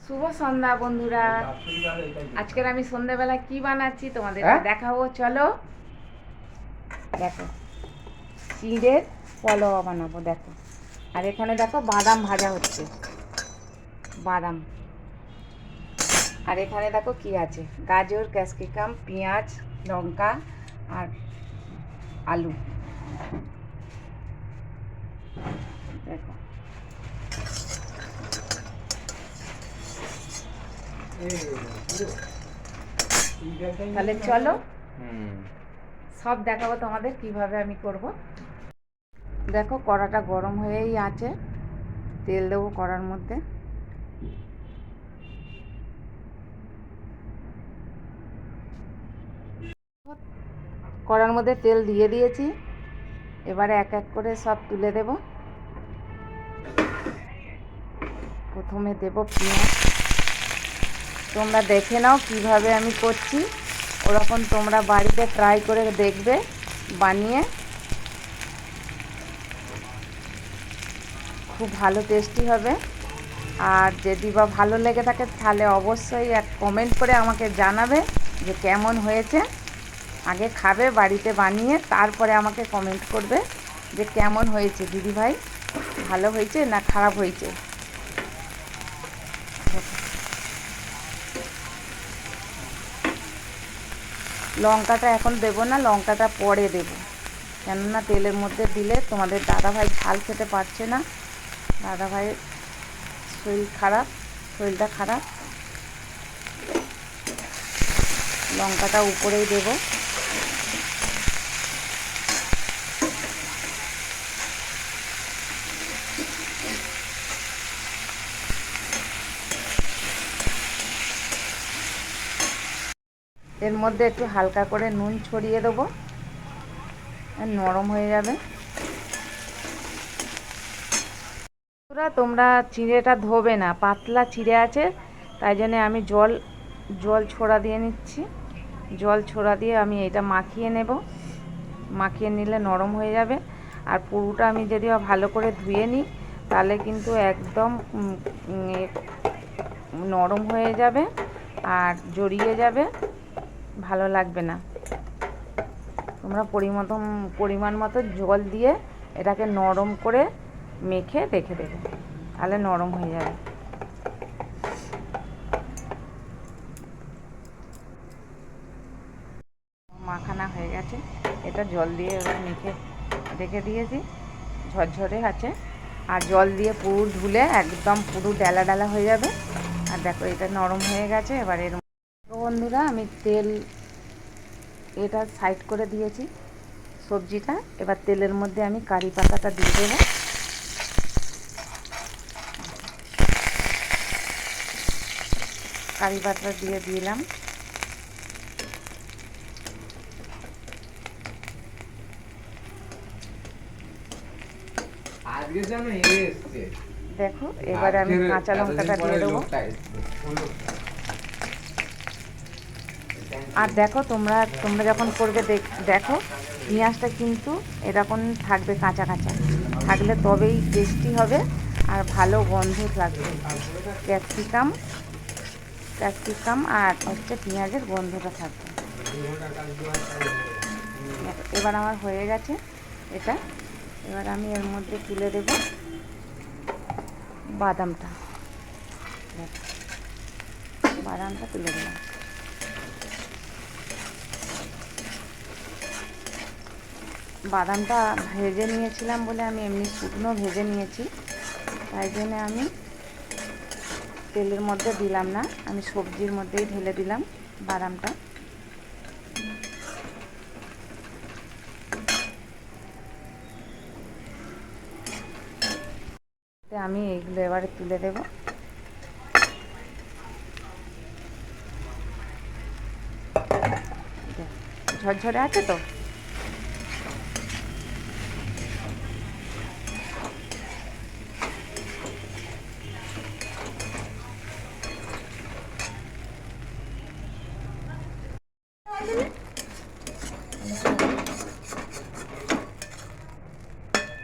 শুভ সন্ধ্যা বন্ধুরা। আজকের আমি সন্ধ্যাবেলা কি বানাচ্ছি তোমাদের দেখাবো, চলো দেখো। চিড়ের পোলাও বানাবো দেখো। আর এখানে দেখো বাদাম ভাজা হচ্ছে, বাদাম। আর এখানে দেখো কি আছে, গাজর, ক্যাপসিকাম, পেঁয়াজ, লঙ্কা আর আলু। দেখো তাহলে চলো সব দেখাবো তোমাদের কিভাবে আমি করব। দেখো কড়াটা গরম হয়েই আছে, তেল দেবো কড়ার মধ্যে। কড়ার মধ্যে তেল দিয়ে দিয়েছি, এবারে এক এক করে সব তুলে দেব। প্রথমে দেব পেঁয়াজ। তোমরা দেখে নাও কিভাবে আমি করছি, ওরকম তোমরা বাড়িতে ট্রাই করে দেখবে বানিয়ে, খুব ভালো টেস্টি হবে। আর যদি বা ভালো লেগে থাকে তাহলে অবশ্যই এক কমেন্ট করে আমাকে জানাবে যে কেমন হয়েছে। আগে খাবে বাড়িতে বানিয়ে, তারপরে আমাকে কমেন্ট করবে যে কেমন হয়েছে দিদিভাই, ভালো হয়েছে না খারাপ হয়েছে। লঙ্কাটা এখন দেবো না, লঙ্কাটা পরে দেবো, কেননা তেলের মধ্যে দিলে তোমাদের দাদাভাই ঝাল খেতে পারছে না। দাদাভাইয়ের শরীরটা খারাপ। লঙ্কাটা উপরেই দেবো। এর মধ্যে একটু হালকা করে নুন ছড়িয়ে দেবো, নরম হয়ে যাবে। তোমরা চিঁড়েটা ধোবে না, পাতলা চিঁড়ে আছে, তাই জন্য আমি জল ছোড়া দিয়ে নিচ্ছি। জল ছোড়া দিয়ে আমি এটা মাখিয়ে নেব, মাখিয়ে নিলে নরম হয়ে যাবে। আর পুরোটা আমি যদি ভালো করে ধুয়ে নিই তাহলে কিন্তু একদম নরম হয়ে যাবে আর জড়িয়ে যাবে, ভালো লাগবে না। তোমরা পরিমাণ মতো জল দিয়ে এটাকে নরম করে মেখে রেখে দেবে, তাহলে নরম হয়ে যাবে। মাখানা হয়ে গেছে, এটা জল দিয়ে এবার মেখে রেখে দিয়েছি, ঝরঝরে আছে। আর জল দিয়ে পুরো ধুলে একদম পুরো ডালা ডালা হয়ে যাবে। আর দেখো এটা নরম হয়ে গেছে। এবার এর বন্ধুরা আমি তেল এটা সাইড করে দিয়েছি সবজিটা। এবার তেলের মধ্যে আমি কারি পাতাটা দিয়ে দেবো। কারি পাতা দিয়ে দিলাম। দেখো এবারে আমি কাঁচা লঙ্কাটা দিয়ে দেবো। আর দেখো তোমরা যখন করবে দেখো পেঁয়াজটা কিন্তু এরকম থাকবে, কাঁচা কাঁচা থাকলে তবেই টেস্টি হবে আর ভালো গন্ধ লাগবে। ক্যাপসিকাম আর হচ্ছে পেঁয়াজের গন্ধটা থাকবে। এবার আমার হয়ে গেছে এটা। এবার আমি এর মধ্যে তুলে দেব বাদামটা তুলে দিলাম। বাদামটা ভেজে নিয়েছিলাম বলে আমি এমনি শুকনো ভেজে নিয়েছি, তাই জন্য আমি তেলের মধ্যে দিলাম না, আমি সবজির মধ্যেই ঢেলে দিলাম বাদামটা। আমি এইগুলো এবারে তুলে দেব। ঝরঝরে আছে তো।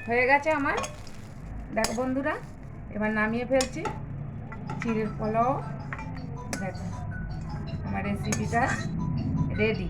হয়ে গেছে আমার, দেখো বন্ধুরা। এবার নামিয়ে ফেলছি। চিড়ের পোলাও। দেখো আমার রেসিপিটা রেডি।